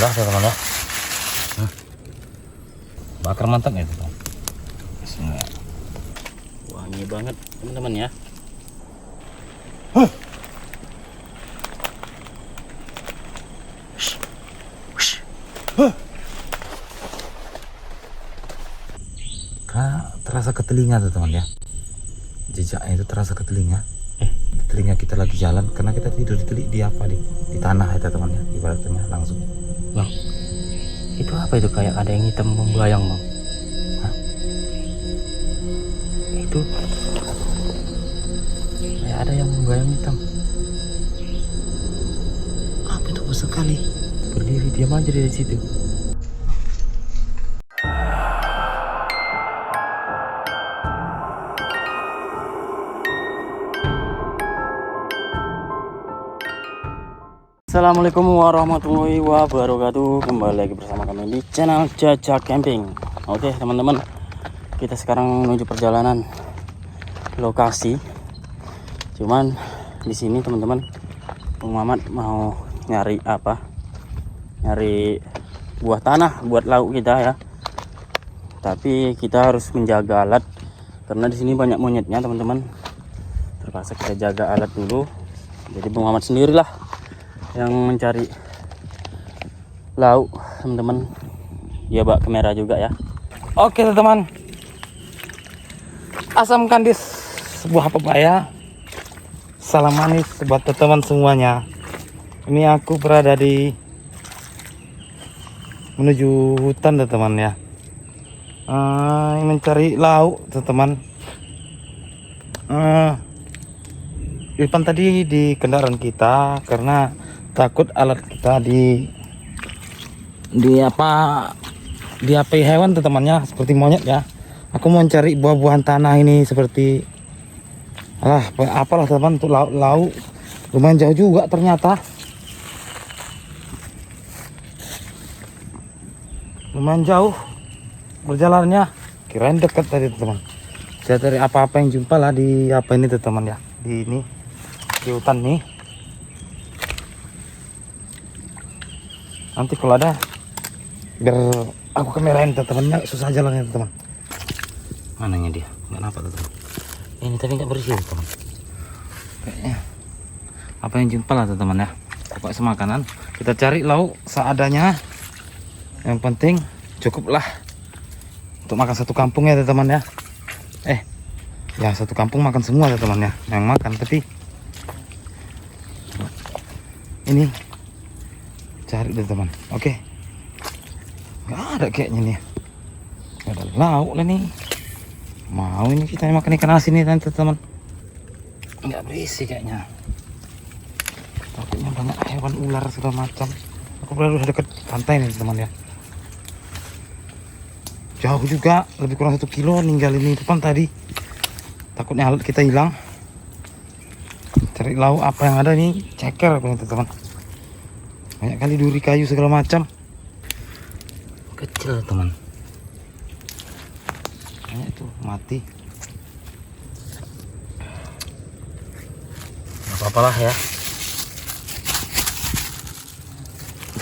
Bismillah teman-teman ya. Bakar mantap ya teman. Bismillah. Wangi banget teman-teman ya. Terasa ke telinga tuh teman ya. Jejaknya itu terasa ke telinga. Telinga kita lagi jalan karena kita tidur di apa di tanah ya teman ya, ibaratnya langsung. Bang, itu apa itu kayak ada yang hitam membayang bang? Hah? Itu kayak ada yang membayang hitam. Apa itu besar sekali? Berdiri diam aja di situ. Assalamualaikum warahmatullahi wabarakatuh. Kembali lagi bersama kami di channel Jajak Camping. Oke teman-teman, kita sekarang menuju perjalanan lokasi. Cuman di sini teman-teman, Bung Mamat mau nyari apa? Nyari buah tanah buat lauk kita ya. Tapi kita harus menjaga alat karena di sini banyak monyetnya teman-teman. Terpaksa kita jaga alat dulu. Jadi Bung Mamat sendirilah yang mencari lauk teman-teman. Dia bawa kamera juga ya. Oke teman-teman, asam kandis sebuah pepaya, salam manis buat teman-teman semuanya. Ini aku berada di menuju hutan teman-teman ya. Mencari lauk teman-teman. Depan tadi di kendaraan kita karena takut alat kita di hewan teman-temannya seperti monyet ya. Aku mau cari buah-buahan tanah ini seperti apalah teman untuk lauk. Lumayan jauh juga ternyata. Lumayan jauh berjalannya. Kirain dekat tadi teman. Saya cari apa-apa yang jumpa lah di apa ini teman ya. Di hutan nih. Nanti kalau ada biar aku kamerain teman-temannya, susah jalannya teman. Mananya dia? Nggak nampak teman. Ini tadi nggak bersih teman. Kayaknya apa yang jumpa lah teman ya. Pokoknya semakanan. Kita cari lauk seadanya. Yang penting cukuplah untuk makan satu kampung ya teman ya. Ya satu kampung makan semua ya teman ya. Yang makan tapi ini cari deh teman. Oke. Nggak ada kayaknya nih. Nggak ada lauk lah nih. Mau ini kita makan ikan asin nih nanti teman. Nggak berisi kayaknya. Takutnya banyak hewan ular segala macam. Aku baru dekat pantai nih teman ya. Jauh juga, lebih kurang 1 kilo ninggalin di depan tadi. Takutnya alat kita hilang. Cari lauk apa yang ada nih, ceker teman-teman. Banyak kali duri kayu segala macam. Kecil teman. Banyak itu mati. Gak apa-apalah ya.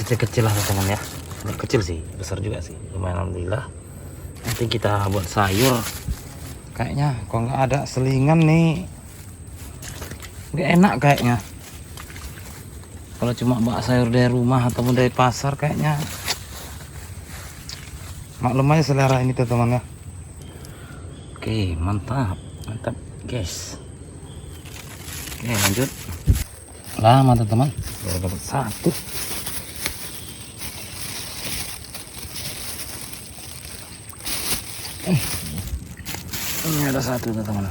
Kecil-kecil lah teman ya. Nggak kecil sih, besar juga sih. Lumayan alhamdulillah. Nanti kita buat sayur. Kayaknya kalau nggak ada selingan nih, nggak enak kayaknya. Kalau cuma bawa sayur dari rumah ataupun dari pasar kayaknya maklum aja selera ini teman ya. Oke, mantap guys. Oke, lanjut. Lama teman, baru dapat satu. Ini ada satu teman.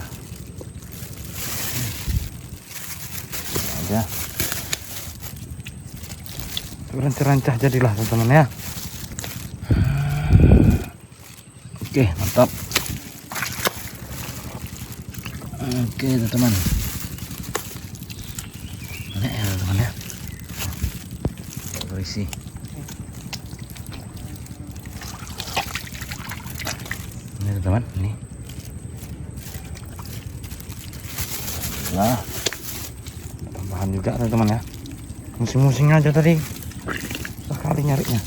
Aja. Rancah jadilah teman-teman ya. Oke, mantap. Oke teman-teman. Ini ya teman ya. Berisi. Ini teman, ini. Nah, tambahan juga teman-teman ya. Musing-musing aja tadi. sekali nyarinya.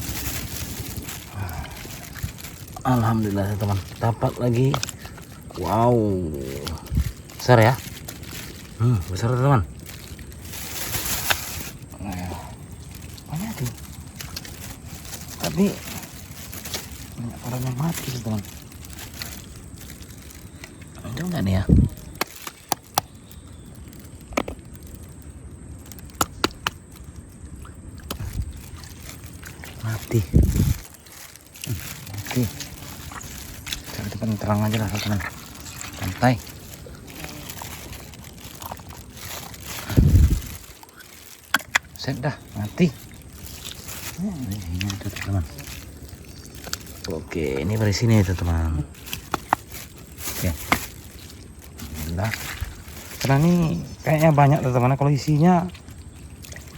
Alhamdulillah teman, dapat lagi. Wow, besar ya. Besar teman. Nah, banyak tuh. Tapi banyak orang yang mati teman. Ada nggak nih ya? Mati. Mati. Cari tempat yang terang aja lah teman. Santai. Set dah, mati. Ini ada teman. Oke, ini dari sini itu teman. Oke. Alhamdulillah. Karena ini kayaknya banyak teman. Kalau isinya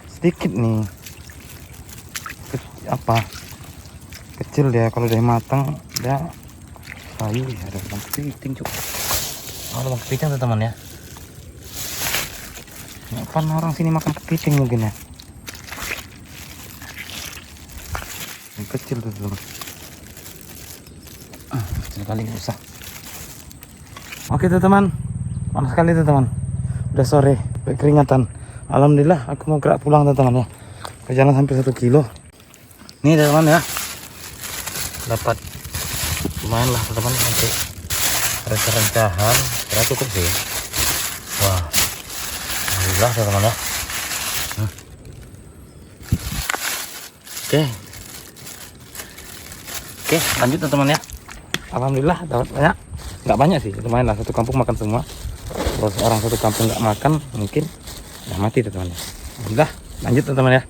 sedikit nih. Kecil dia, kalau udah matang dia sayu ya. Ada lubang kepiting cuk. Lubang kepiting teman ya. Kapan orang sini makan kepiting mungkin ya. Yang kecil tuh teman. Kecil kali nggak usah. Oke teman, panas sekali teman. Udah sore, keringatan. Alhamdulillah aku mau gerak pulang teman ya. Perjalanan hampir 1 kilo. Nih teman ya, dapat lumayan lah teman untuk rencahan. Kira cukup sih. Wah, alhamdulillah teman ya. Oke, lanjut teman ya. Alhamdulillah dapat banyak. Nggak banyak sih, lumayan lah. Satu kampung makan semua. Kalau orang satu kampung nggak makan, mungkin ya mati teman ya. Alhamdulillah, lanjut teman ya.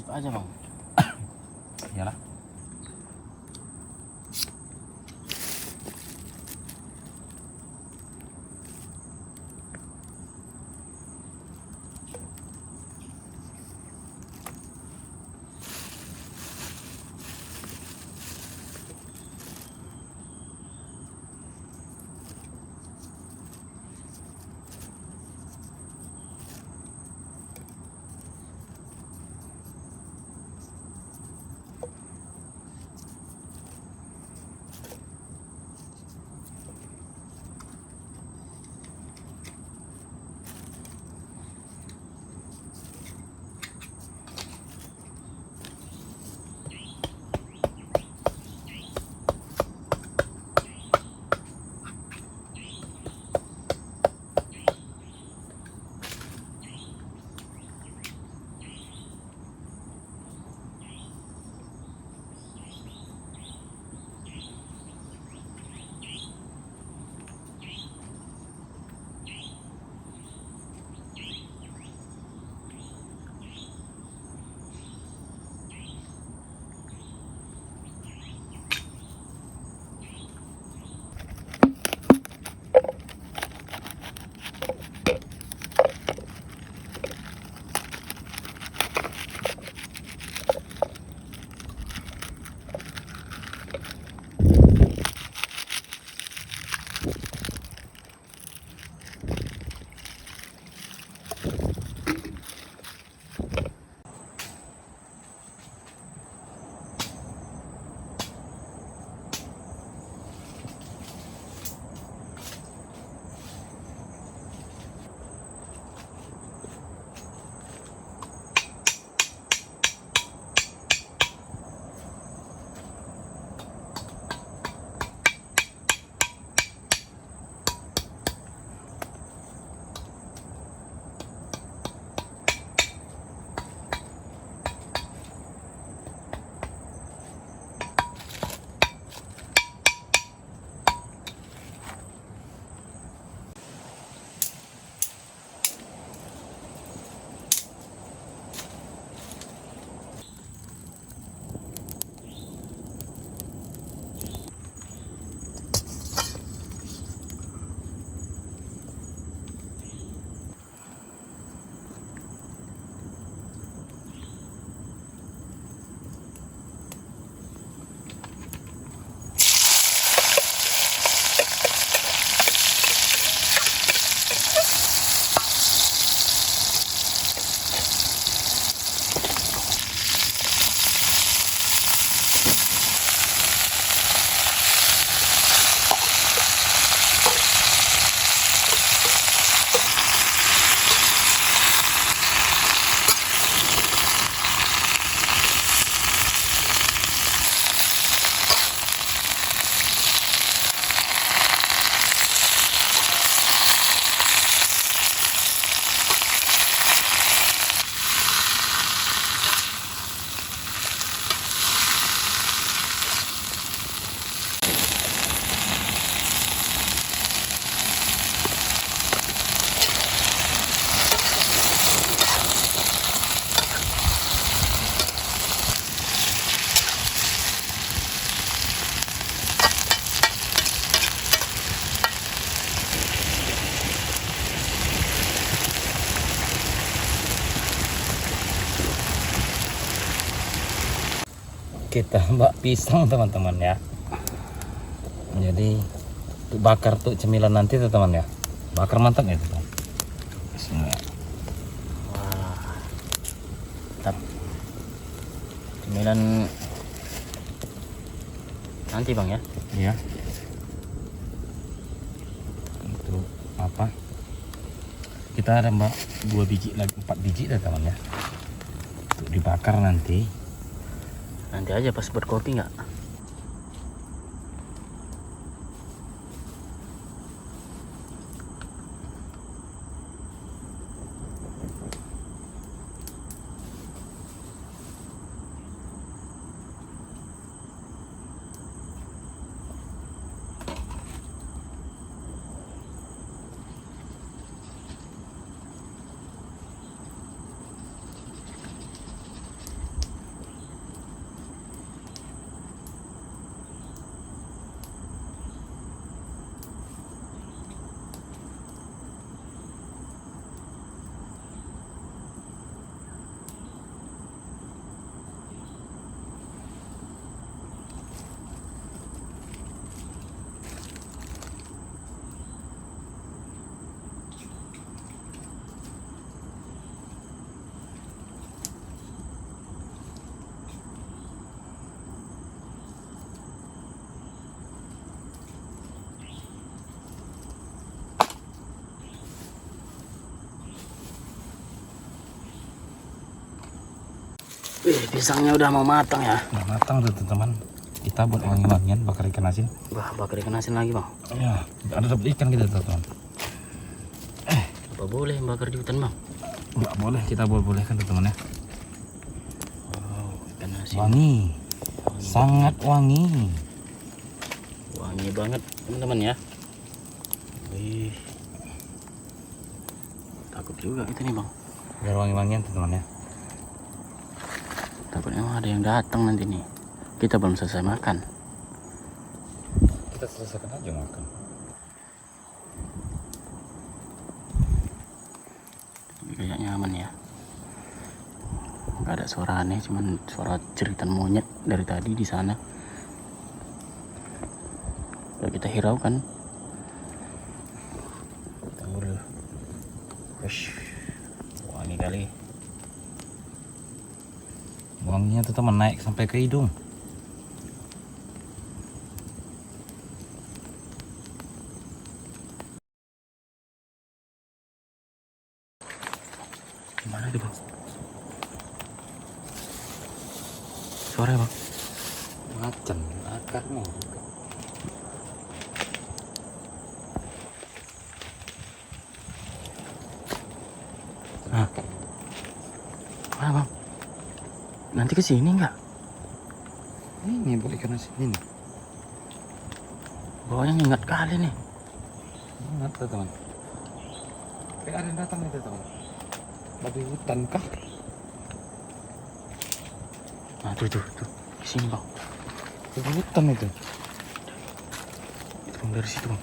icip aja bang. Iyalah. Kita mbak pisang teman-teman ya. Jadi bakar tuh cemilan nanti tuh teman ya. Bakar mantap ya teman. Bismillah. Wah, mantap. Cemilan nanti bang ya. Iya. Untuk apa? Kita ada mbak 2 biji lagi 4 biji dah teman ya. Untuk dibakar nanti. Nanti aja pas buat kopi nggak? Pisangnya udah mau matang ya. Udah matang tuh teman-teman. Kita buat wangi-wangian bakar ikan asin. Wah, bakar ikan asin lagi bang. Ya, ada dapat ikan kita teman-teman. Apa boleh bakar di hutan bang? Nggak boleh, kita boleh-bolehkan teman-teman ya. Wow, ikan asin. Wangi, sangat wangi. Wangi banget teman-teman ya. Wih, takut juga kita nih bang. Biar wangi-wangian teman-teman ya. Takutnya ada yang datang nanti nih. Kita belum selesai makan. Kita selesaikan aja makan. Kayaknya aman ya. Gak ada suara aneh, cuman suara jeritan monyet dari tadi di sana. Kalau kita hiraukan. Tunggu dulu. Wush. Wangi kali. Wanginya tuh teman naik sampai ke hidung. Gimana itu bang? Suara bang? Macan, akarnya. Nah, mana bang? Nanti ke sini nggak? Ini boleh ikan asin ini. Bawahnya nyengat kali nih. Ingat teman. Kayak ada yang datang nih teman. Babi hutan kah? Nah tuh. Di sini bang. Babi hutan itu. Itu bang, dari situ bang.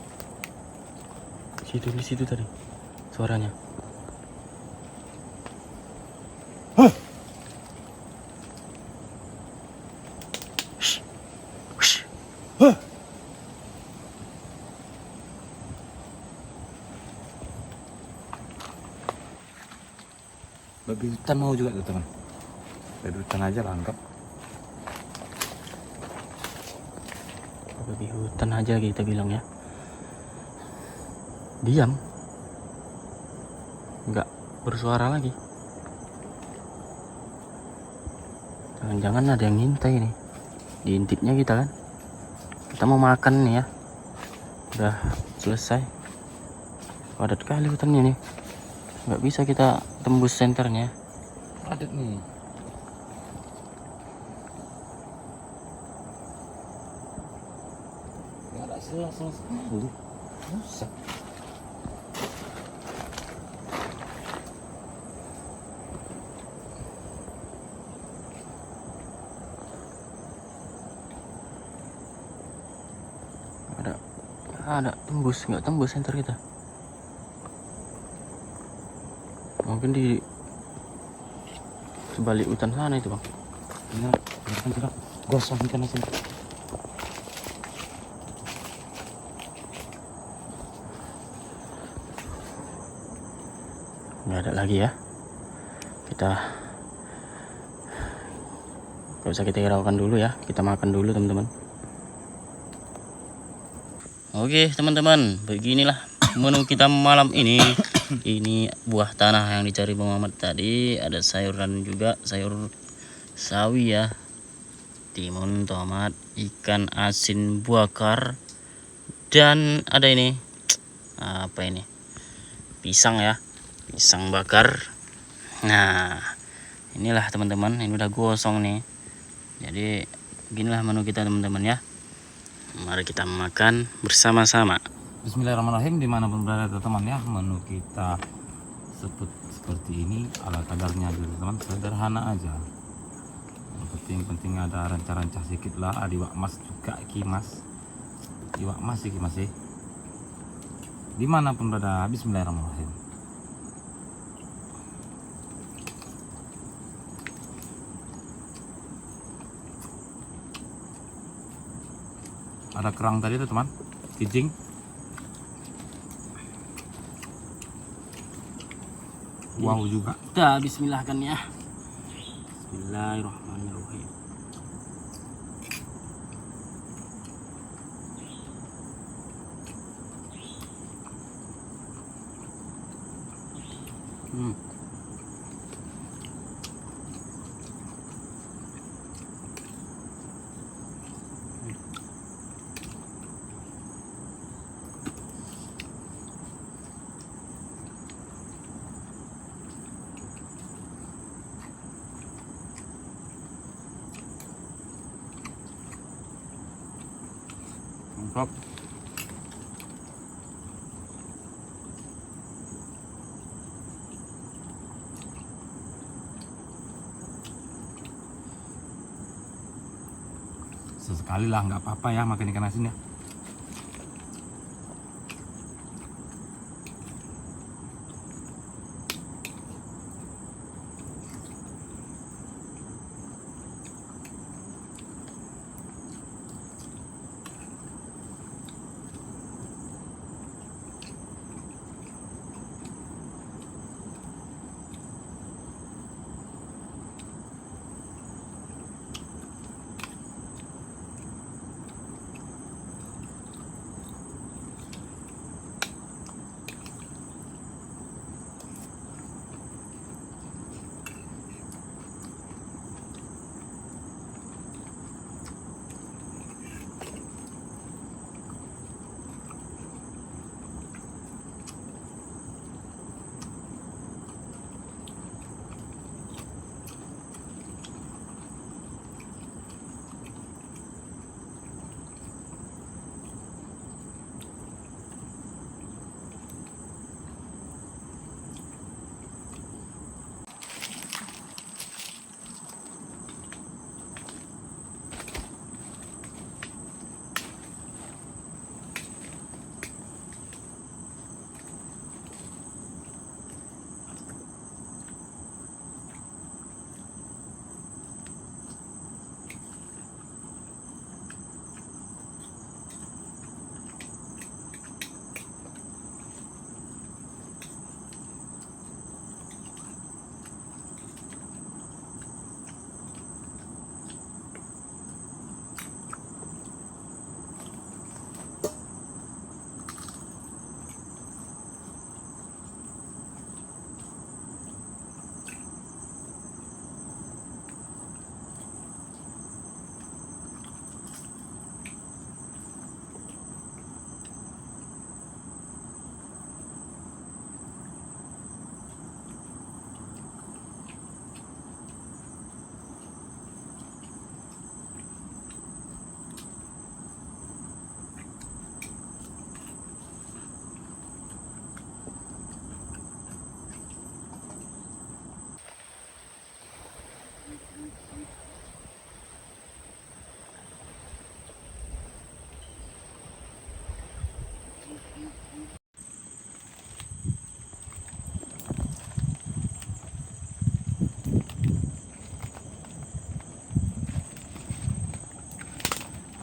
Di situ tadi suaranya. Shh. Shh. Babi hutan mau juga tuh teman. Babi hutan aja lah anggap. Babi hutan aja kita bilang ya. Diam. Nggak bersuara lagi. Jangan-jangan ada yang ngintai nih. Diintipnya kita kan. Kita mau makan nih ya. Udah selesai. Padat kali hutannya nih. Nggak bisa kita tembus senternya. Padat nih. Nggak ada sela-sela sekali. Rusak. Ada nggak tembus senter kita. Mungkin di sebalik hutan sana itu bang. Benar, biarkan sudah. Gosong ikan asin. Nggak ada lagi ya. Kita nggak usah kita hiraukan dulu ya. Kita makan dulu teman-teman. Oke teman-teman, beginilah menu kita malam ini. Ini buah tanah yang dicari Bang Mamat tadi. Ada sayuran juga, sayur sawi ya, timun, tomat, ikan asin bakar, dan ada ini apa ini, pisang ya, pisang bakar. Nah inilah teman-teman, ini udah gosong nih. Jadi beginilah menu kita teman-teman ya. Mari kita makan bersama-sama. Bismillahirrahmanirrahim. Dimanapun berada teman-teman ya, menu kita seperti ini ala kadarnya gitu teman, sederhana aja. Yang penting ada rancah-rancah sedikit lah. Ada iwak mas juga, kimas iwak mas sih kimas sih. Dimanapun berada, bismillahirrahmanirrahim. Ada kerang tadi tuh teman, kijing. Wow juga. Kita bismillahkan ya. Bismillahirrahmanirrahim. Mantap. Sesekali lah, nggak apa-apa ya makan ikan asin ya.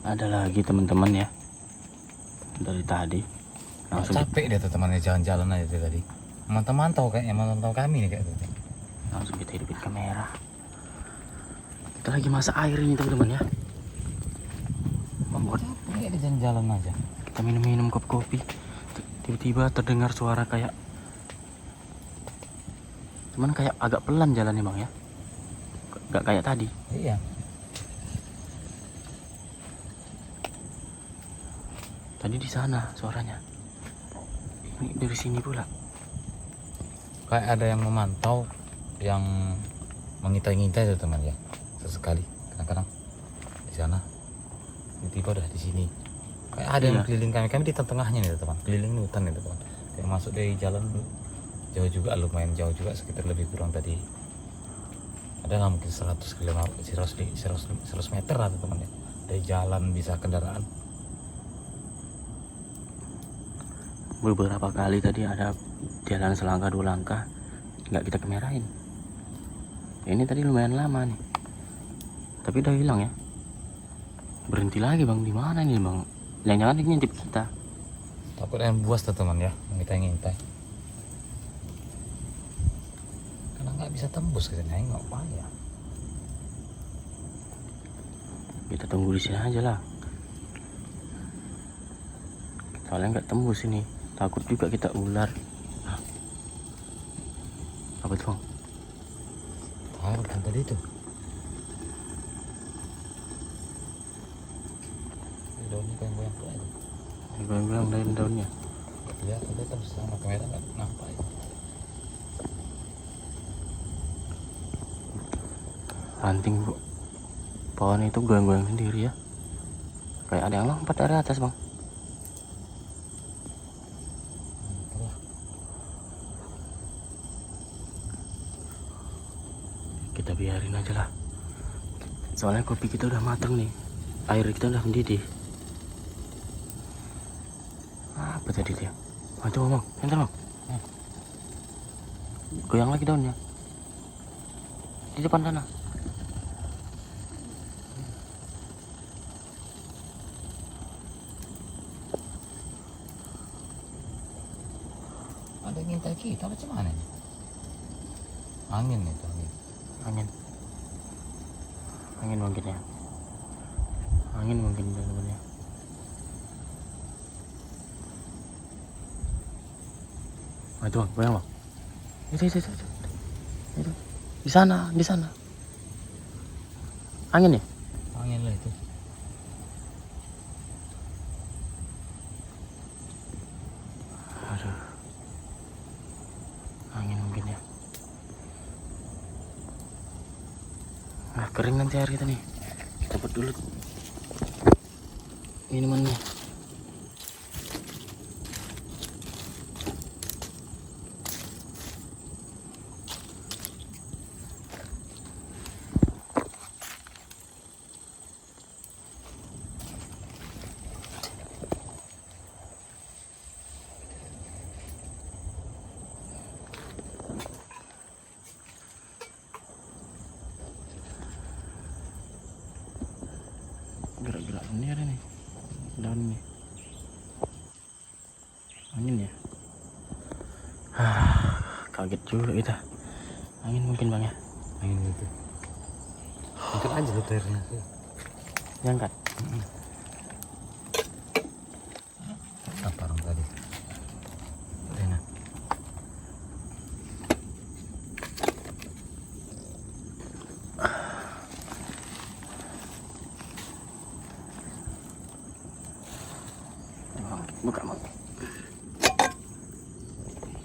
Ada lagi teman-teman ya, dari tadi langsung Capek dia tuh temannya jalan-jalan aja tuh tadi. Mantau-mantau kayaknya, mantau kami nih kayak gitu. langsung kita hidupin kamera. Kita lagi masak air ini teman-teman ya. Membuat Kayak di jalan-jalan aja. kita minum-minum kopi. Tiba-tiba terdengar suara kayak, cuman kayak agak pelan jalannya bang ya, gak kayak tadi. Iya. Tadi di sana suaranya, ini dari sini pula. Kayak ada yang memantau, yang mengintai-ngintai tuh teman ya. Sesekali, kadang-kadang di sana, tiba-tiba udah di sini. Kayak ada yang Iya. keliling kami di tengah-tengahnya nih teman. Keliling hutan nih teman. Kayak masuk dari jalan jauh juga, lumayan jauh juga, sekitar lebih kurang tadi. Ada nggak mungkin 100 km, 100 meter lah teman ya. Dari jalan bisa kendaraan. Beberapa kali tadi ada jalan selangkah 2 langkah nggak kita kamerain. Ini tadi lumayan lama nih, tapi udah hilang ya. Berhenti lagi bang, di mana ini bang? Jangan-jangan ini ngintip kita. Takut yang buas tuh teman ya, ngintai-ngintai. Karena nggak bisa tembus ke sini, nggak apa ya. Kita tunggu di sini aja lah. Soalnya nggak tembus ini. Takut juga kita ular. Hah? Apa tuh bang? Tahu kan tadi itu. Daunnya goyang-goyang tuh aja. Goyang-goyang daun-daunnya. Ya, tadi kan sama kamera nggak nampak ya. Ranting bu. Pohon itu goyang-goyang sendiri ya. Kayak ada yang lompat dari atas bang. Kita biarin aja lah. Soalnya kopi kita udah matang nih. Air kita udah mendidih. Apa tadi dia? Oh, coba bang, enter bang. Goyang lagi daunnya. Di depan sana. Ada yang ngintai kita macam mana ini? Angin itu angin. Angin mungkin ya. Angin mungkin teman-teman ya. Oh, itu bang, goyang bang. Itu. Di sana. Angin ya? Angin lah itu. Aduh. Angin mungkin ya. Nah, kering nanti air kita nih. Kita buat dulu minumannya. Gerak-gerak ini ada nih daun ini. Angin ya. Kaget juga kita. Angin mungkin bang ya. Angin itu. Angkat aja lu airnya. Diangkat. Apa orang tadi? Rena. Buka bang.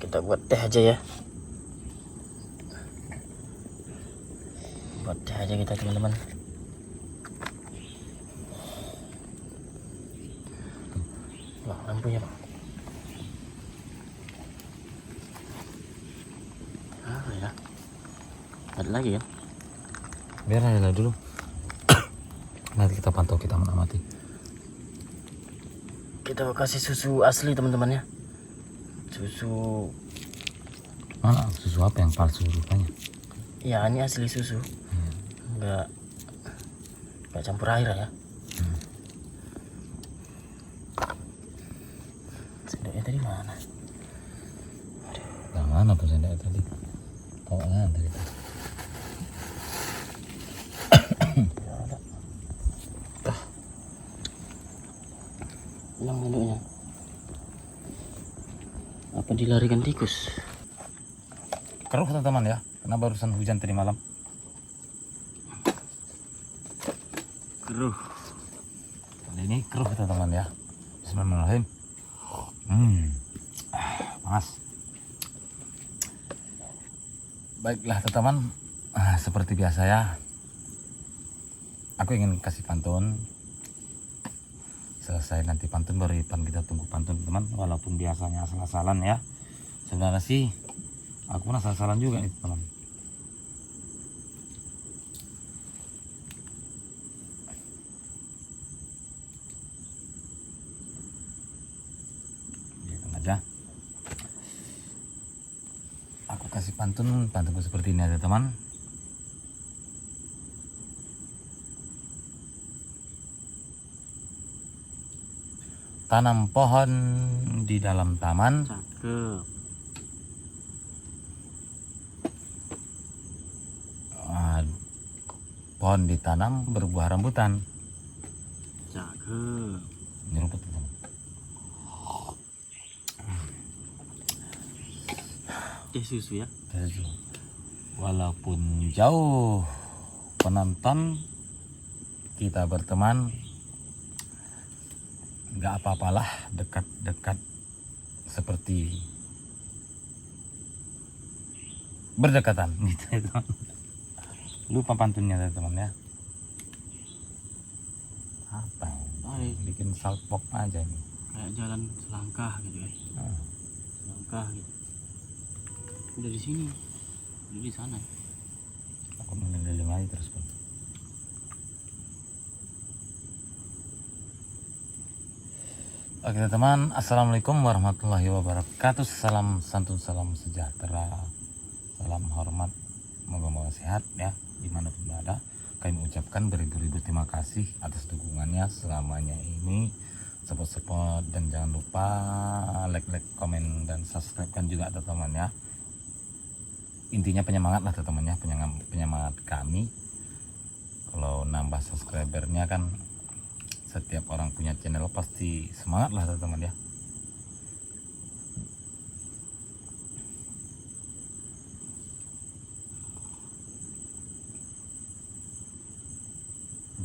Kita buat teh aja ya. Buat teh aja kita teman-teman. Wah, lampunya bang. Apa ya? Ada lagi ya? Biar ada dulu. Nanti kita pantau, kita mengamati. Kita kasih susu asli teman-teman ya. Susu. Mana susu apa yang palsu rupanya? Ya ini asli susu. Enggak campur air ya. Sendoknya tadi mana? Yang mana tuh sendok tadi? Kawangan tadi. Hilang sendoknya. Apa dilarikan tikus? Keruh teman-teman ya, karena barusan hujan tadi malam. Keruh. Kali ini keruh teman-teman ya. Bismillahirrahmanirrahim. Panas. Baiklah teman-teman, seperti biasa ya. Aku ingin kasih pantun. Selesai nanti pantun baru Ipan, kita tunggu pantun teman. Walaupun biasanya asal-asalan ya. Sebenarnya sih aku pun asal-asalan juga nih teman. Biarkan aja. Aku kasih pantunku seperti ini aja teman. Tanam pohon di dalam taman. Cakep. Pohon ditanam berbuah rambutan. Cakep. Ini rumput teman. Susu ya. Walaupun jauh penonton, kita berteman. Nggak apa-apalah, dekat-dekat seperti berdekatan gitu ya teman. Lupa pantunnya teman ya. Apa ini? Bikin salpok aja ini. Kayak jalan selangkah gitu ya. Selangkah gitu. Udah di sini, udah di sana. Aku Kok mengelilingi aja terus kan. Oke teman, assalamualaikum warahmatullahi wabarakatuh. Salam santun, salam sejahtera, salam hormat. Moga-moga sehat ya dimanapun berada. Kami mengucapkan beribu-ribu terima kasih atas dukungannya selamanya ini. Support dan jangan lupa like, komen dan subscribe kan juga teman-teman ya. Intinya penyemangat lah teman-teman ya, penyemangat kami. Kalau nambah subscribernya kan setiap orang punya channel pasti semangat lah teman-teman ya.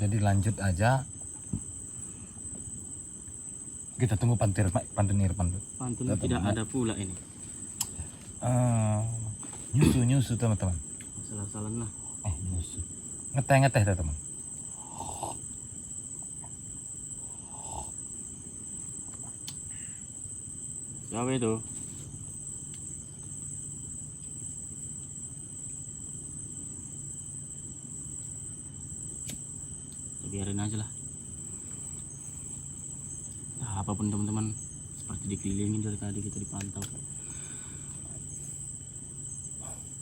Jadi lanjut aja. Kita tunggu pantun tidak ada pula ini. Nyusu teman-teman. Salah lah. Nyusu. Ngeteh teman. Siapa itu? Biarin aja lah. Nah, apapun teman-teman, seperti dikelilingin dari tadi kita dipantau.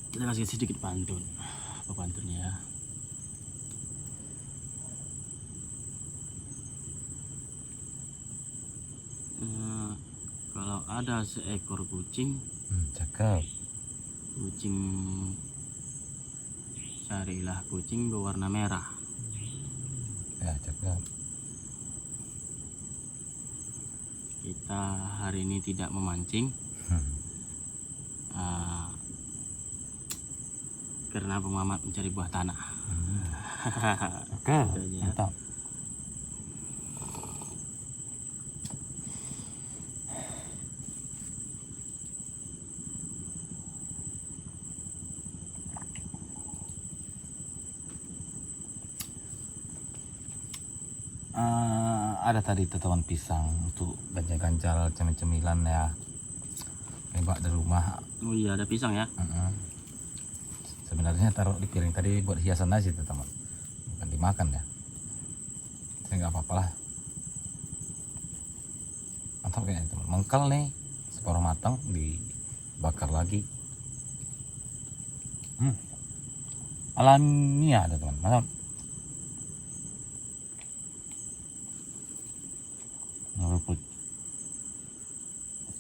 Kita kasih sedikit pantun. Apa pantunnya ya? Kalau ada seekor kucing, Cakep. Kucing carilah kucing berwarna merah. Ya cakep. Kita hari ini tidak memancing karena pengamat mencari buah tanah. Oke, mantap. Ada tadi tetewan pisang untuk ganjal-ganjal cemil-cemilan ya. Hebat di rumah. Oh iya, ada pisang ya. Sebenarnya taruh di piring tadi buat hiasan aja teman, bukan dimakan ya. Tapi nggak apa-apa lah. Mantap kayaknya teman. Mengkal nih, separuh matang dibakar lagi. Alamiah ada teman. Mantap. Ngeruput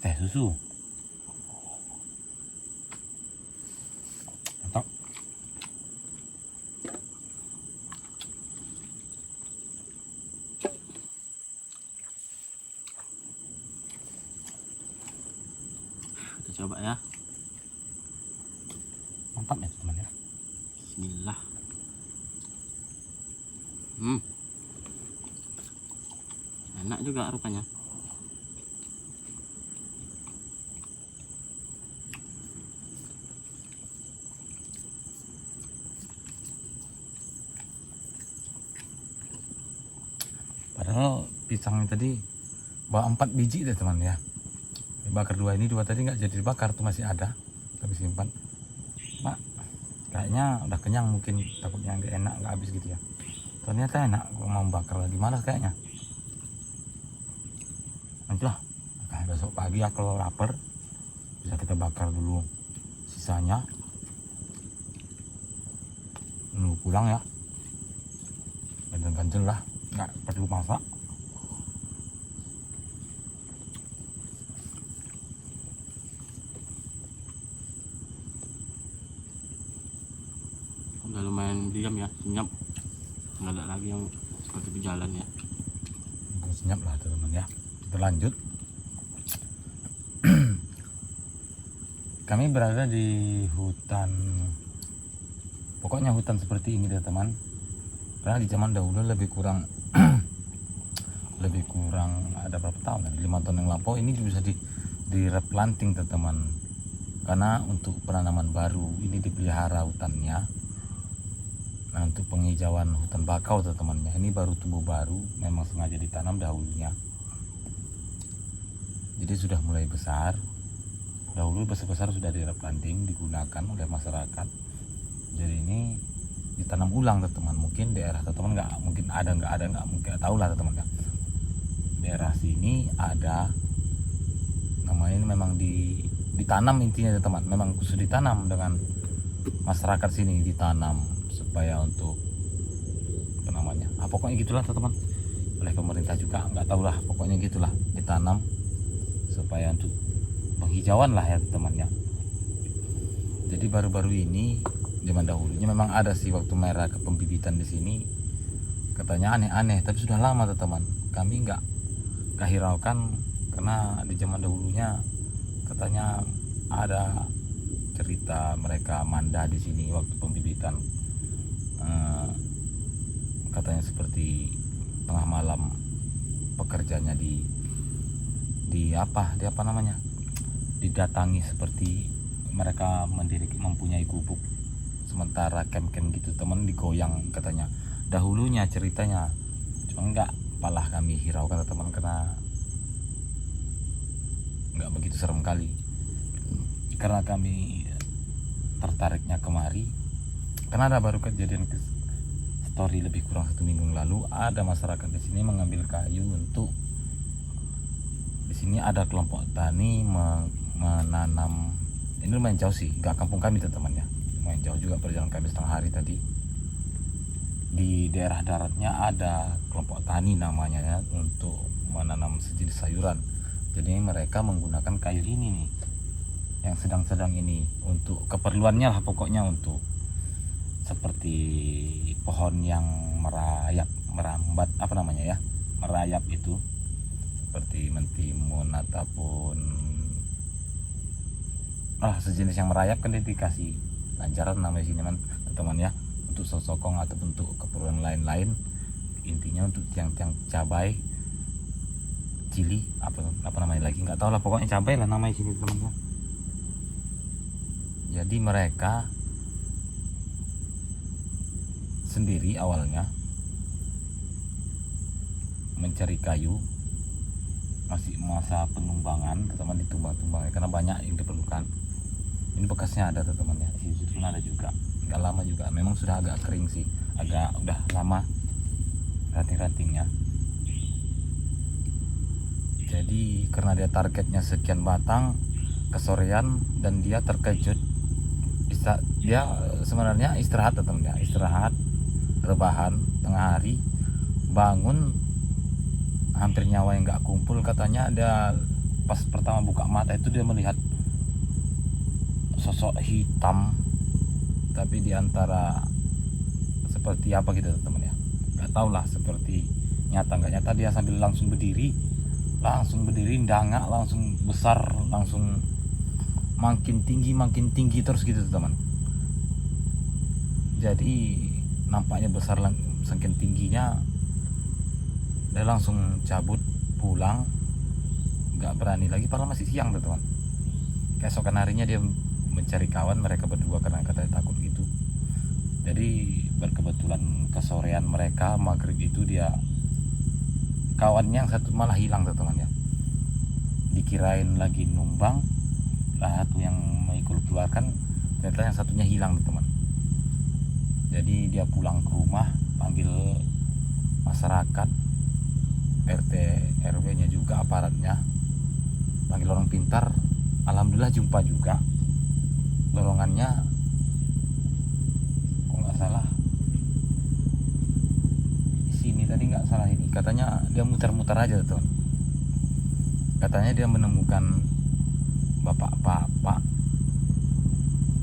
teh susu. Mantap. Kita coba ya. Mantap ya teman ya. Bismillah. Enak juga rupanya. Padahal pisangnya tadi bawa 4 biji deh teman ya. Dibakar 2, ini 2 tadi nggak jadi dibakar tuh, masih ada. Tapi simpan. Mak, kayaknya udah kenyang, mungkin takutnya nggak enak, nggak habis gitu ya. Ternyata enak, gua mau bakar lagi, malas kayaknya. Nanti lah, besok pagi ya kalau lapar bisa kita bakar dulu sisanya. Nunggu pulang ya. Ganjel-ganjel lah, nggak perlu masak. Udah lumayan diam ya, senyap. Nggak ada lagi yang seperti berjalan ya. Senyap lah teman ya. Berlanjut. Kami berada di hutan, pokoknya hutan seperti ini teman. Karena di zaman dahulu lebih kurang ada berapa tahun, 5 tahun yang lampau ini bisa di replanting teman. Karena untuk penanaman baru ini dipelihara hutannya. Nah, untuk penghijauan hutan bakau teman-teman, ini baru tumbuh baru, memang sengaja ditanam dahulunya. Jadi sudah mulai besar. Dahulu besar-besar sudah di replanting, digunakan oleh masyarakat. Jadi ini ditanam ulang teman. Mungkin daerah teman nggak mungkin ada nggak mungkin tahu lah teman ya. Daerah sini ada namanya ini memang ditanam intinya teman, memang khusus ditanam dengan masyarakat sini, ditanam supaya untuk apa namanya, pokoknya gitulah teman, oleh pemerintah juga nggak tahu lah, pokoknya gitulah ditanam supaya untuk penghijauan lah ya teman ya. Jadi baru-baru ini, zaman dahulunya memang ada sih waktu mereka ke pembibitan di sini, katanya aneh-aneh, tapi sudah lama teman, kami nggak hiraukan karena di zaman dahulunya katanya ada cerita mereka manda di sini waktu pembibitan, katanya seperti tengah malam pekerjanya di apa namanya, didatangi seperti mereka mempunyai gubuk sementara camp-camp gitu teman, digoyang katanya dahulunya ceritanya. Cuma enggak palah kami hiraukan teman karena enggak begitu serem kali, karena kami tertariknya kemari karena ada baru kejadian story lebih kurang 1 minggu lalu, ada masyarakat di sini mengambil kayu untuk di sini ada kelompok tani menanam. Ini lumayan jauh sih, gak kampung kami teman ya, lumayan jauh juga, perjalanan kami setengah hari tadi. Di daerah daratnya ada kelompok tani namanya ya, untuk menanam sejenis sayuran. Jadi mereka menggunakan kayu ini nih, yang sedang-sedang ini untuk keperluannya lah pokoknya, untuk seperti pohon yang merambat apa namanya ya, merayap itu seperti mentimun ataupun sejenis yang merayap kan, dia dikasih lancaran namanya sini teman ya, untuk sosokong atau untuk keperluan lain-lain, intinya untuk tiang-tiang cabai cili apa namanya lagi nggak tahu lah, pokoknya cabai lah namanya sini teman ya. Jadi mereka sendiri awalnya mencari kayu, masih masa penumbangan teman, ditumbang-tumbang karena banyak yang diperlukan. Ini bekasnya ada teman ya, di situ pun ada juga, nggak lama juga, memang sudah agak kering sih, agak udah lama ranting-rantingnya. Jadi karena dia targetnya sekian batang kesorean dan dia terkejut, bisa dia sebenarnya istirahat teman ya, istirahat rebahan tengah hari, bangun hampir nyawa yang nggak kumpul katanya. Dia pas pertama buka mata itu dia melihat sosok hitam, tapi diantara seperti apa gitu teman ya, nggak tahu lah seperti nyata nggak nyata. Dia sambil langsung berdiri dangak, langsung besar, langsung makin tinggi terus gitu teman. Jadi nampaknya besar, saking tingginya dia langsung cabut pulang, nggak berani lagi, padahal masih siang teman. Keesokan harinya dia mencari kawan, mereka berdua karena katanya takut gitu. Jadi berkebetulan kesorean mereka maghrib itu, dia kawannya yang satu malah hilang teman ya, dikirain lagi numbang lah satu yang mengikut keluarkan, ternyata yang satunya hilang teman. Jadi dia pulang ke rumah, panggil masyarakat, RT RW nya juga, aparatnya, panggil orang pintar. Alhamdulillah jumpa juga lorongannya, kok nggak salah sini tadi, nggak salah ini katanya dia muter-muter aja teman. Katanya dia menemukan bapak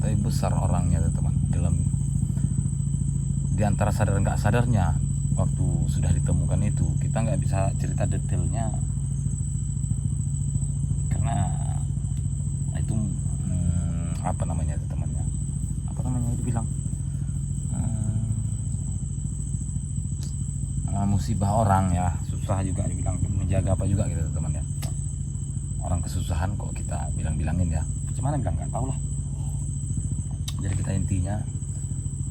tapi besar orangnya teman, dalam di antara sadar nggak sadarnya waktu sudah ditemukan itu. Kita nggak bisa cerita detailnya karena itu apa namanya itu temannya, apa namanya itu bilang musibah orang ya, susah juga dibilang menjaga apa juga gitu teman ya. Orang kesusahan kok kita bilangin ya, gimana bilang nggak tahu lah. Jadi kita intinya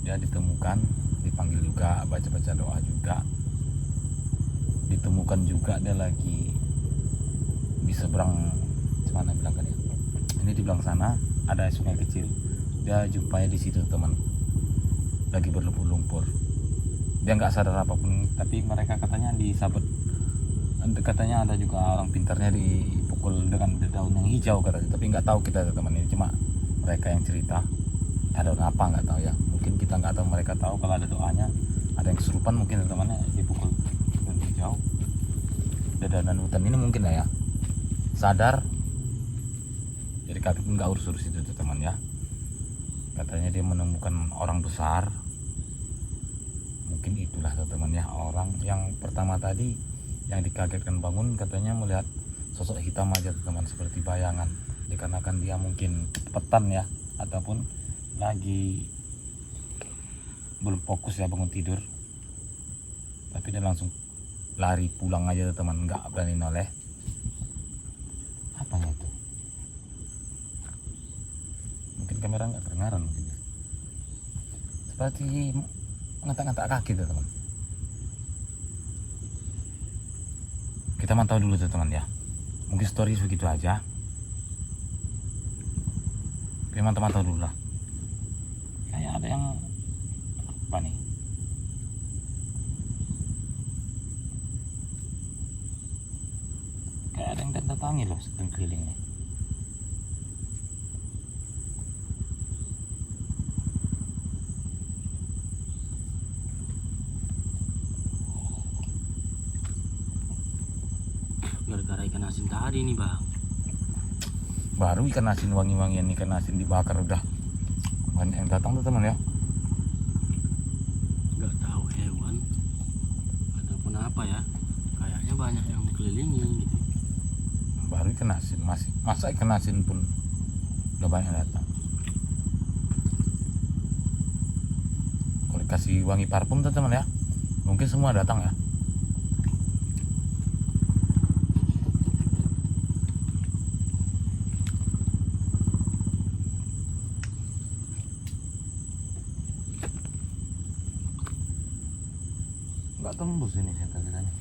dia ditemukan, dipanggil juga, baca doa juga, ditemukan juga dia lagi di seberang, gimana bilang kan ya, ini di belakang sana ada sungai kecil, dia jumpai di situ teman. lagi berlumpur-lumpur. Dia nggak sadar apapun, tapi mereka katanya disabet, katanya ada juga orang pintarnya dipukul dengan daun yang hijau katanya, tapi nggak tahu kita teman, ini cuma mereka yang cerita. Ada daun apa nggak tahu ya, mungkin kita nggak tahu, mereka tahu kalau ada doanya, ada yang kesurupan mungkin teman-temannya dipukul daun hijau. Daun hutan ini mungkin lah ya sadar, jadi kaki pun nggak urus-urus itu teman ya. Katanya dia menemukan orang besar, mungkin itulah teman ya, orang yang pertama tadi yang dikagetkan bangun, katanya melihat sosok hitam aja teman, seperti bayangan, dikarenakan dia mungkin kepetan ya, ataupun lagi belum fokus ya bangun tidur, tapi dia langsung lari pulang aja teman, nggak berani noleh. Apanya itu? Mungkin kamera nggak kedengaran, mungkin seperti ngetak-ngetak kaki tuh teman. Kita mantau dulu tuh teman ya, mungkin story begitu aja. Oke, mantau dulu lah. Kayak ada yang apa nih, kayak ada yang datangi loh sekeliling nih. Gara-gara ikan asin tadi nih bang. Baru ikan asin wangi-wangian, ikan asin dibakar udah banyak yang datang tuh teman ya. Nggak tahu hewan ataupun apa ya, kayaknya banyak yang mengelilingi gitu. Baru ikan asin, masih masa ikan asin pun udah banyak yang datang. Kalau kasih wangi parfum tuh teman ya, mungkin semua datang ya. Nggak tembus ini sental-sentalnya.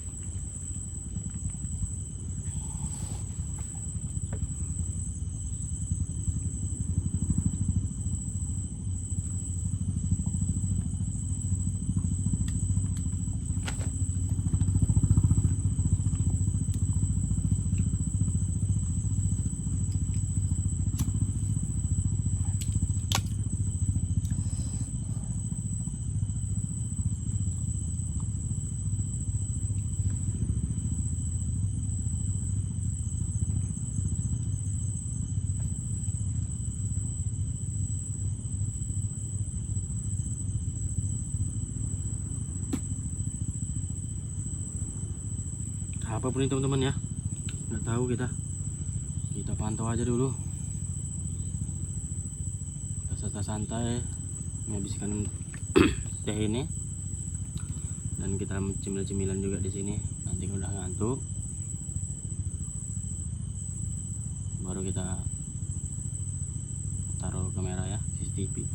Apapun itu teman-teman ya, nggak tahu kita pantau aja dulu, kita santai menghabiskan teh ini, dan kita cemil-cemilan juga di sini. Nanti udah ngantuk baru kita taruh kamera ya, CCTV.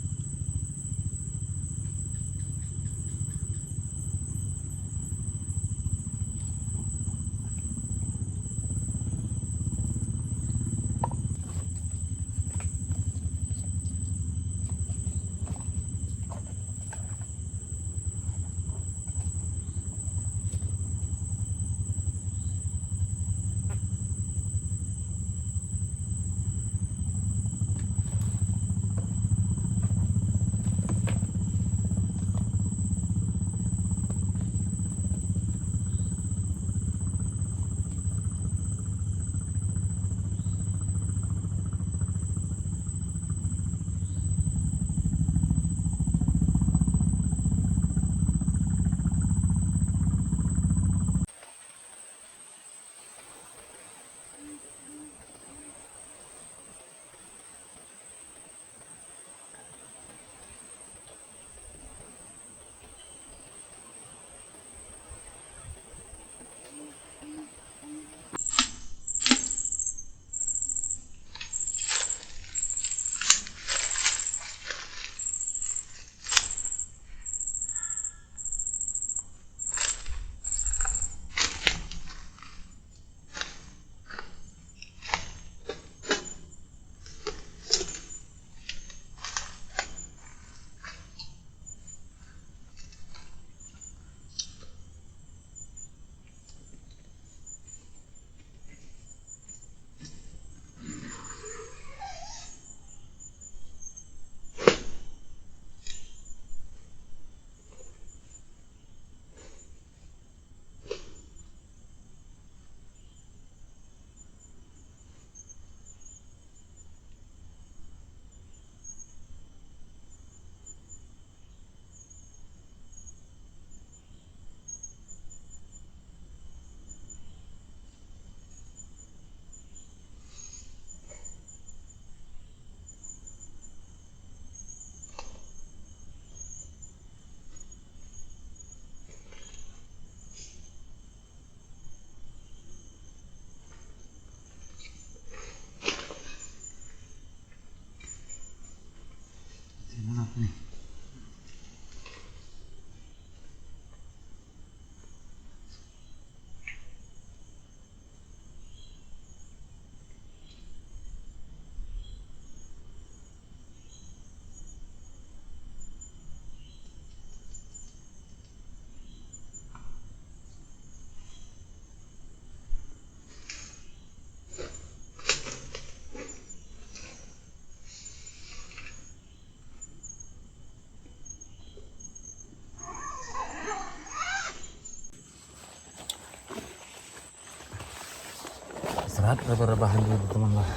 Istirahat rebahan dulu teman lah.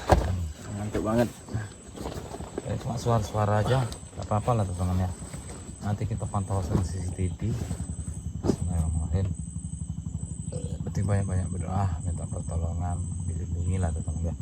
Ngantuk banget. Cuma suara-suara aja, gak apa-apa lah teman ya. Nanti kita pantau sama CCTV. Bismillahirrahmanirrahim. Berarti banyak-banyak berdoa, minta pertolongan, dilindungi lah teman ya.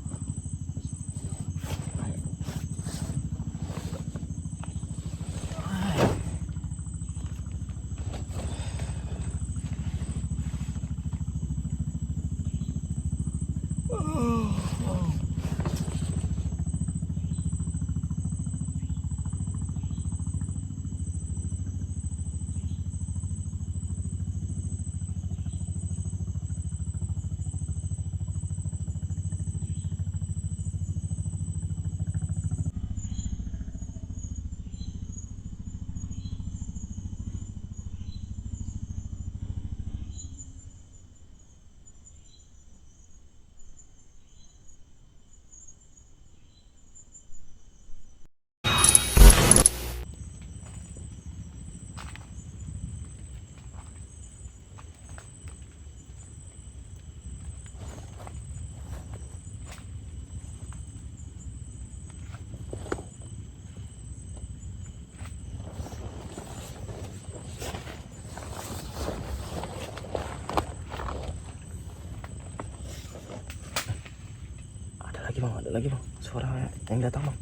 Ada lagi bang, suara yang datang bang,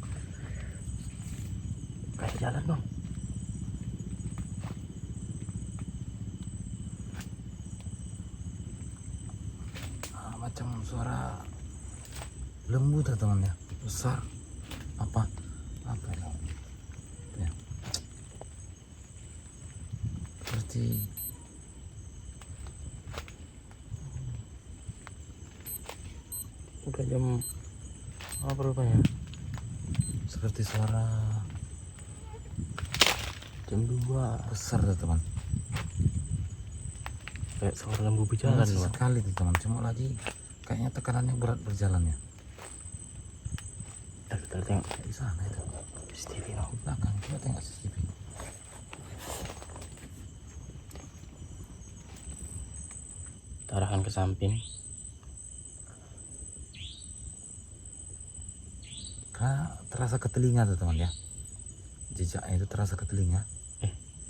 kayak jalan bang. Macam suara lembu tuh teman ya, besar. Apa ya? Seperti udah jam apa rupanya? seperti suara Jam 2 besar tuh teman. kayak suara lembu berjalan bang. Sekali tuh teman, cuma lagi kayaknya tekanannya berat berjalan ya. Kita tengok Di sana itu CCTV bang. di belakang, kita tengok CCTV. Kita arahkan ke samping. Karena terasa ke telinga tuh teman ya, jejaknya itu terasa ke telinga,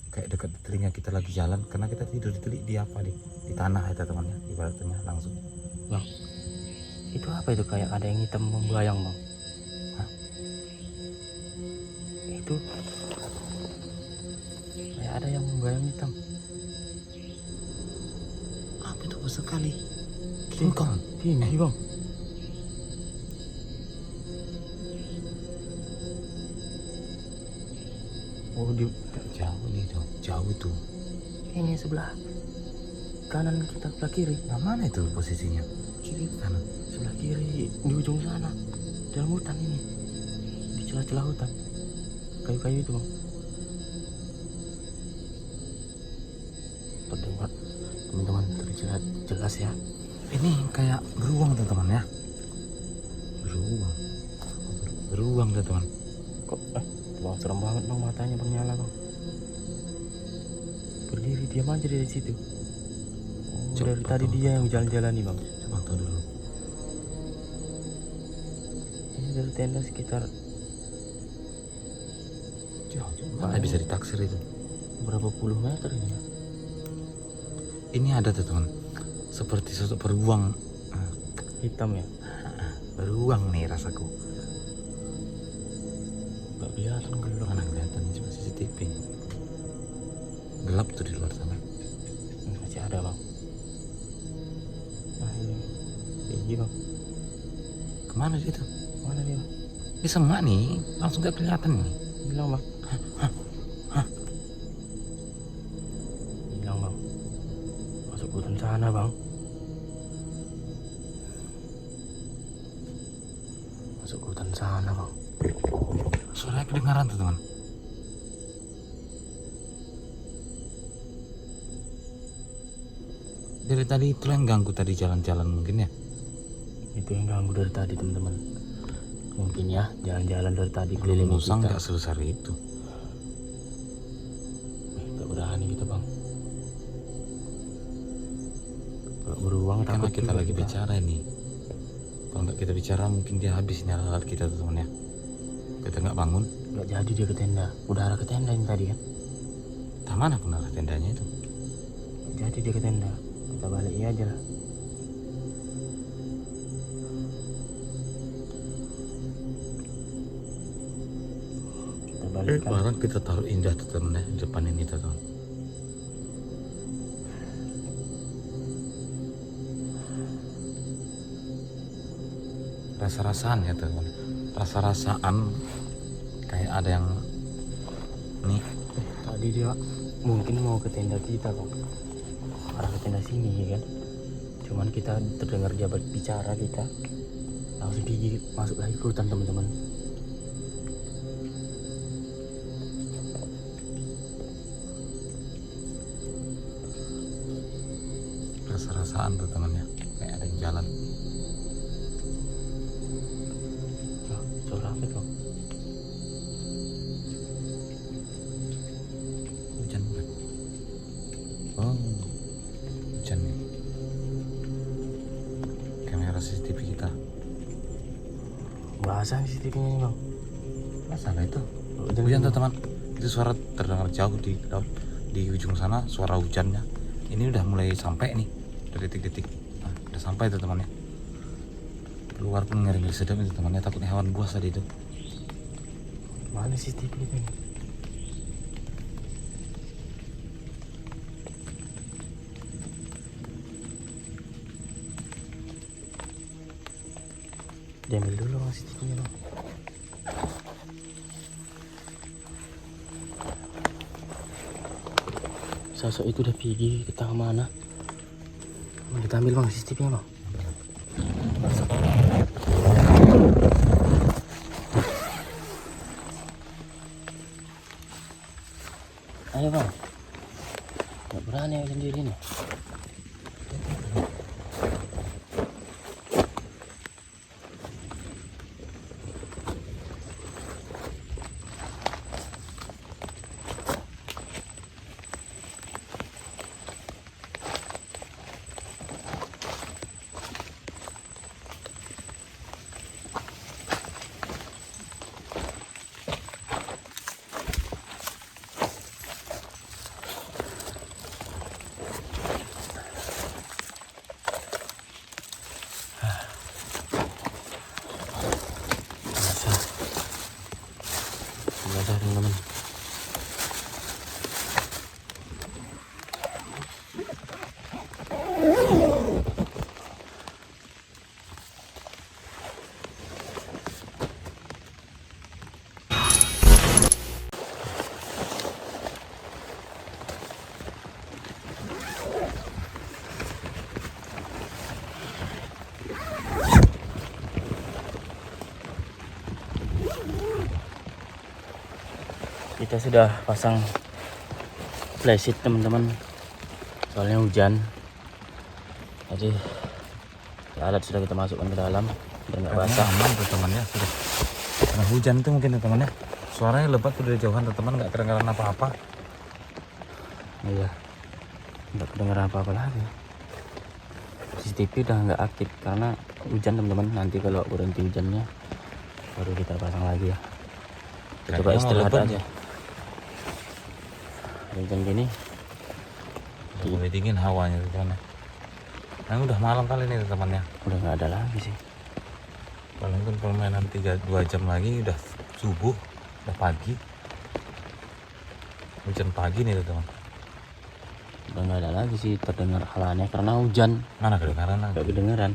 kayak dekat di telinga kita lagi jalan, karena kita tidur di apa di tanah itu teman ya, ibaratnya langsung. Bang, itu apa itu, kayak ada yang hitam membayang bang? Hah? Itu kayak ada yang membayang hitam. Apa itu besar sekali? King Kong. Tinggi bang. Oh di Jauh nih tuh, jauh tuh. ini sebelah kanan kita, sebelah kiri. Nah, mana itu posisinya? Kiri Kanan. sebelah kiri di ujung sana, dalam hutan ini, di celah-celah hutan, kayu-kayu itu bang. Terdengar teman-teman, terlihat jelas ya. Ini kayak beruang tuh teman ya. Beruang. Beruang tuh teman. Kok bang, serem banget bang, matanya bang nyala bang. Berdiri diam aja dari situ. Oh, Coba, dari tadi betul, dia yang betul, jalan-jalan nih bang. Coba tuh dulu. Ini dari tenda sekitar Jauh, mana bisa ditaksir itu? berapa puluh meter ini ya? Ini ada tuh teman, seperti sosok beruang. Hitam ya? Beruang nih rasaku. Gak kelihatan gelap. Mana kelihatan, cuma CCTV. Gelap tuh di luar sana. Masih ada bang. Nah ini tinggi bang. Kemana dia tuh? Mana dia bang? Di semak nih, langsung gak kelihatan nih. Hilang bang. Hilang bang. Masuk hutan sana bang. Masuk hutan sana bang. Suaranya kedengaran tuh teman. Dari tadi itu yang ganggu tadi jalan-jalan mungkin ya. Itu yang ganggu dari tadi teman-teman. Mungkin ya jalan-jalan dari tadi keliling Musang kita. nggak sebesar itu. Gak berani kita bang. Kalau beruang Karena takut kita juga lagi bicara ini. Kalau nggak kita bicara mungkin dia habis nih alat kita tuh teman ya. Kita nggak bangun. Gak jadi dia ke tenda. Udah arah ke tenda ini tadi kan. Tak mana pun arah tendanya itu. Gak jadi dia ke tenda. Kita balik aja lah. Kita balik kan. Barang kita taruh indah tuh teman ya di depan ini tuh teman. Rasa-rasaan ya teman. Rasa-rasaan kayak ada yang nih. Tadi dia mungkin mau ke tenda kita kok. Arah ke tenda sini ya kan. Cuman kita terdengar dia berbicara kita. Langsung gigi masuk lagi ke hutan teman-teman. Rasa-rasaan tuh teman ya. Kayak ada yang jalan. Nah, suara apa tuh? Hujan bukan? Oh, hujan nih. Kamera CCTV kita. Bahasa CCTV-nya nih bang. Masalah itu. Hujan Hujan tuh teman. Itu suara terdengar jauh di laut. Di ujung sana suara hujannya. Ini udah mulai sampai nih. Udah detik-detik. Nah, udah sampai tuh teman ya. Keluar pun ngeri-ngeri sedap itu temannya. Takutnya hewan buas tadi itu. Mana CCTV itu? Diambil dulu bang CCTV-nya bang. Sosok itu udah pergi kita kemana? Kita ambil bang CCTV-nya bang. Ayo bang. Gak berani aku sendiri nih. Ada teman-teman. Kita sudah pasang flashlight teman-teman, soalnya hujan. Jadi alat sudah kita masukkan ke dalam biar nggak basah. Aman tuh temannya sudah. Karena hujan itu mungkin tuh temannya. Suaranya lebat tuh dari jauhan tuh teman, nggak kedengaran apa-apa. Iya, nggak kedengeran apa-apa lagi. CCTV udah nggak aktif karena hujan teman-teman. Nanti kalau berhenti hujannya baru kita pasang lagi ya. Kita coba Kayaknya mau istirahat lebat aja. Hujan gini Udah mulai dingin hawanya tuh temannya. Nah udah malam kali ini tuh temannya. udah nggak ada lagi sih. Paling pun permainan 2 jam lagi udah subuh, udah pagi. Hujan pagi nih tuh teman. Udah nggak ada lagi sih terdengar halannya karena hujan. Mana kedengaran lagi? Nggak kedengeran.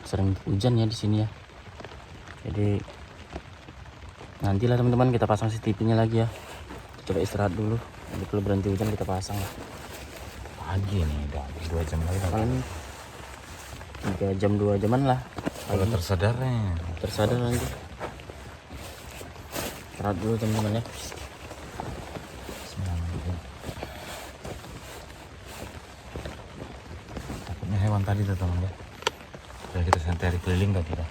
Sering hujan ya di sini ya. Jadi nantilah teman-teman kita pasang CCTV-nya lagi ya. Coba istirahat dulu. Nanti kalau berhenti hujan kita pasang lah. Pagi nih, udah 2 jam lagi. Paling 3 jam 2 jaman lah. Kalau tersadarnya. Tersadar nanti. Istirahat dulu teman-teman ya. Takutnya hewan tadi tuh teman ya. Udah kita santari keliling tadi dah.